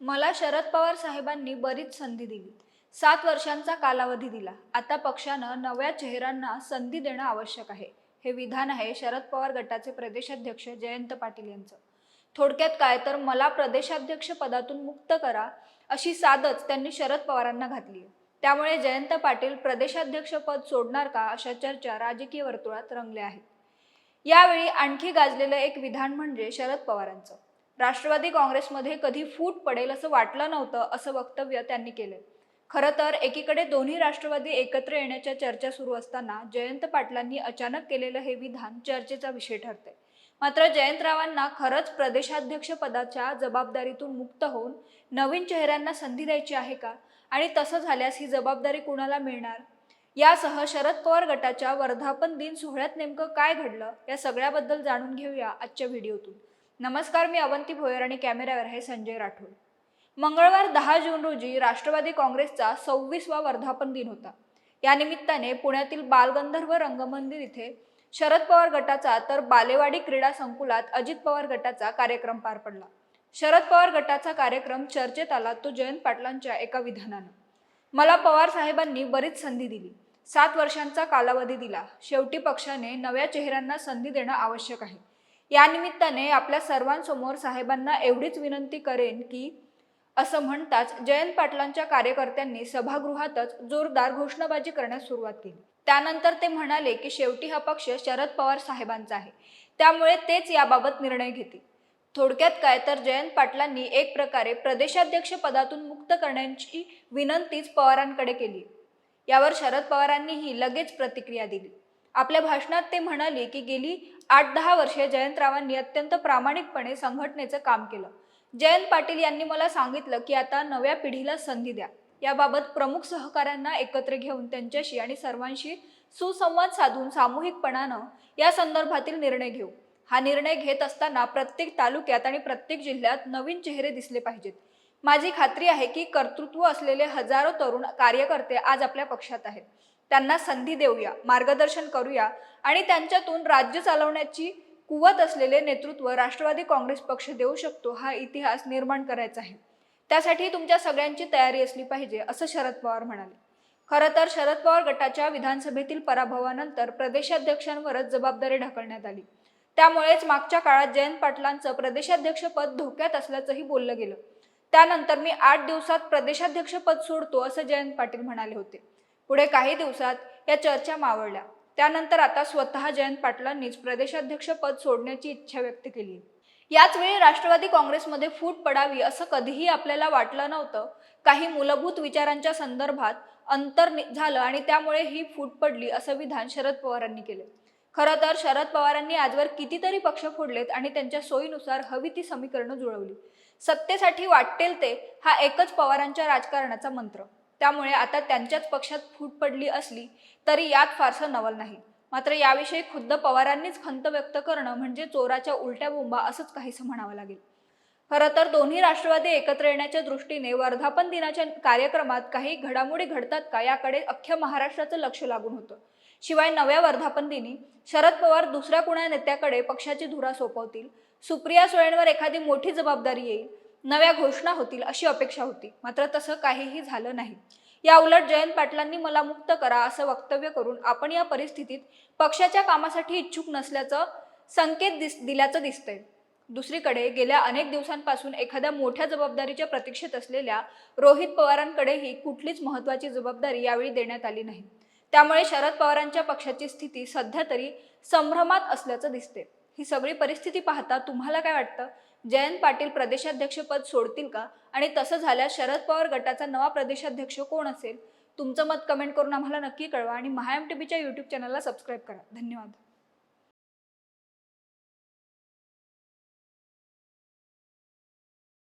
मला शरद पवार साहेबांनी बरीच संधी दिली. 7 वर्षांचा कालावधी दिला. आता पक्षानं नव्या चेहऱ्यांना संधी देणं आवश्यक आहे. हे विधान आहे शरद पवार गटाचे प्रदेशाध्यक्ष जयंत पाटील यांचं. थोडक्यात काय तर मला प्रदेशाध्यक्ष पदातून मुक्त करा अशी सादच त्यांनी शरद पवारांना घातली. त्यामुळे जयंत पाटील प्रदेशाध्यक्ष पद सोडणार का अशा चर्चा राजकीय वर्तुळात रंगल्या आहेत. यावेळी आणखी गाजलेलं एक विधान म्हणजे शरद पवारांचं. राष्ट्रवादी काँग्रेसमध्ये कधी फूट पडेल असं वाटलं नव्हतं असं वक्तव्य त्यांनी केलंय. खरं तर एकीकडे दोन्ही राष्ट्रवादी एकत्र येण्याच्या चर्चा सुरू असताना जयंत पाटलांनी अचानक केलेलं हे विधान चर्चेचा विषय ठरतंय. मात्र जयंतरावांना खरंच प्रदेशाध्यक्ष पदाच्या जबाबदारीतून मुक्त होऊन नवीन चेहऱ्यांना संधी द्यायची आहे का? आणि तसं झाल्यास ही जबाबदारी कुणाला मिळणार? यासह शरद पवार गटाच्या वर्धापन दिन सोहळ्यात नेमकं काय घडलं या सगळ्याबद्दल जाणून घेऊया आजच्या व्हिडिओतून. नमस्कार, मी अवंती भोयर आणि कॅमेऱ्यावर आहे संजय राठोड. मंगळवार 10 जून रोजी राष्ट्रवादी काँग्रेसचा 26वा वर्धापन दिन होता. या निमित्ताने पुण्यातील बालगंधर्व रंगमंदिर इथे शरद पवार गटाचा तर बालेवाडी क्रीडा संकुलात अजित पवार गटाचा कार्यक्रम पार पडला. शरद पवार गटाचा कार्यक्रम चर्चेत आला तो जयंत पाटलांच्या एका विधानानं. मला पवार साहेबांनी बरीच संधी दिली. 7 वर्षांचा कालावधी दिला. शेवटी पक्षाने नव्या चेहऱ्यांना संधी देणं आवश्यक आहे. या निमित्ताने आपल्या सर्वांसमोर साहेबांना एवढीच विनंती करेन की असं म्हणताच जयंत पाटलांच्या कार्यकर्त्यांनी सभागृहातच जोरदार घोषणाबाजी करण्यास सुरुवात केली. त्यानंतर ते म्हणाले की शेवटी हा पक्ष शरद पवार साहेबांचा आहे, त्यामुळे तेच याबाबत निर्णय घेतील. थोडक्यात काय तर जयंत पाटलांनी एक प्रकारे प्रदेशाध्यक्ष पदातून मुक्त करण्याची विनंतीच पवारांकडे केली. यावर शरद पवारांनीही लगेच प्रतिक्रिया दिली. आपल्या भाषणात ते म्हणाले की गेली 8-10 वर्षे जयंतरावांनी अत्यंत प्रामाणिकपणे संघटनेचं काम केलं. जयंत पाटील यांनी मला सांगितलं की आता नव्या पिढीला संधी द्या. याबाबत प्रमुख सहकाऱ्यांना एकत्र घेऊन त्यांच्याशी आणि सर्वांशी सुसंवाद साधून सामूहिकपणानं या संदर्भातील निर्णय घेऊ. हा निर्णय घेत असताना प्रत्येक तालुक्यात आणि प्रत्येक जिल्ह्यात नवीन चेहरे दिसले पाहिजेत. माझी खात्री आहे की कर्तृत्व असलेले हजारो तरुण कार्यकर्ते आज आपल्या पक्षात आहेत. त्यांना संधी देऊया, मार्गदर्शन करूया आणि त्यांच्यातून राज्य चालवण्याची कुवत असलेले नेतृत्व राष्ट्रवादी काँग्रेस पक्ष देऊ शकतो हा इतिहास निर्माण करायचा आहे. त्यासाठी तुमच्या सगळ्यांची तयारी असली पाहिजे असं शरद पवार म्हणाले. खरं तर शरद पवार गटाच्या विधानसभेतील पराभवानंतर प्रदेशाध्यक्षांवरच जबाबदारी ढकलण्यात आली. त्यामुळेच मागच्या काळात जयंत पाटलांचं प्रदेशाध्यक्ष पद धोक्यात असल्याचंही बोललं गेलं. त्यानंतर मी 8 दिवसात प्रदेशाध्यक्ष पद सोडतो असं जयंत पाटील म्हणाले होते. पुढे काही दिवसात या चर्चा मावळल्या. त्यानंतर आता स्वतः जयंत पाटलांनीच प्रदेशाध्यक्ष पद सोडण्याची इच्छा व्यक्त केली. याच वेळी राष्ट्रवादी काँग्रेसमध्ये फूट पडावी असं कधीही आपल्याला वाटलं नव्हतं. काही मूलभूत विचारांच्या संदर्भात अंतर झालं आणि त्यामुळे ही फूट पडली असं विधान शरद पवारांनी केले. खरं तर शरद पवारांनी आजवर कितीतरी पक्ष फोडलेत आणि त्यांच्या सोयीनुसार हवी ती समीकरणं जुळवली. सत्तेसाठी वाटेल ते हा एकच पवारांच्या राजकारणाचा मंत्र. त्यामुळे आता त्यांच्याच पक्षात फूट पडली असली तरी यात फारसं नवल नाही. मात्र याविषयी खुद्द पवारांनीच खंत व्यक्त करणं म्हणजे चोराच्या उलट्या बोंबा असंच काहीसं म्हणावं लागेल. खरं तर दोन्ही राष्ट्रवादी एकत्र येण्याच्या दृष्टीने वर्धापन दिनाच्या कार्यक्रमात काही घडामोडी घडतात का याकडे अख्ख्या महाराष्ट्राचं लक्ष लागून होतं. शिवाय नव्या वर्धापन दिनी शरद पवार दुसऱ्या कुणा नेत्याकडे पक्षाची धुरा सोपवतील, सुप्रिया सुळेंवर एखादी मोठी जबाबदारी येईल, नव्या घोषणा होतील अशी अपेक्षा होती. मात्र तसं काहीही झालं नाही. या उलट जयंत पाटलांनी मला मुक्त करा असं वक्तव्य करून आपण या परिस्थितीत पक्षाच्या कामासाठी इच्छुक नसल्याचं संकेत दिल्याचं दिसतंय. दुसरीकडे गेल्या अनेक दिवसांपासून एखाद्या मोठ्या जबाबदारीच्या प्रतीक्षेत असलेल्या रोहित पवारांकडेही कुठलीच महत्त्वाची जबाबदारी यावेळी देण्यात आली नाही. त्यामुळे शरद पवारांच्या पक्षाची स्थिती सध्या तरी संभ्रमात असल्याचं दिसते. ही सगळी परिस्थिती पाहता तुम्हाला काय वाटतं? जयंत पाटील प्रदेशाध्यक्षपद सोडतील का? आणि तसं झाल्यास शरद पवार गटाचा नवा प्रदेशाध्यक्ष कोण असेल? तुमचं मत कमेंट करून आम्हाला नक्की कळवा आणि महाएमटीबीच्या YouTube चॅनलला सबस्क्राईब करा. धन्यवाद.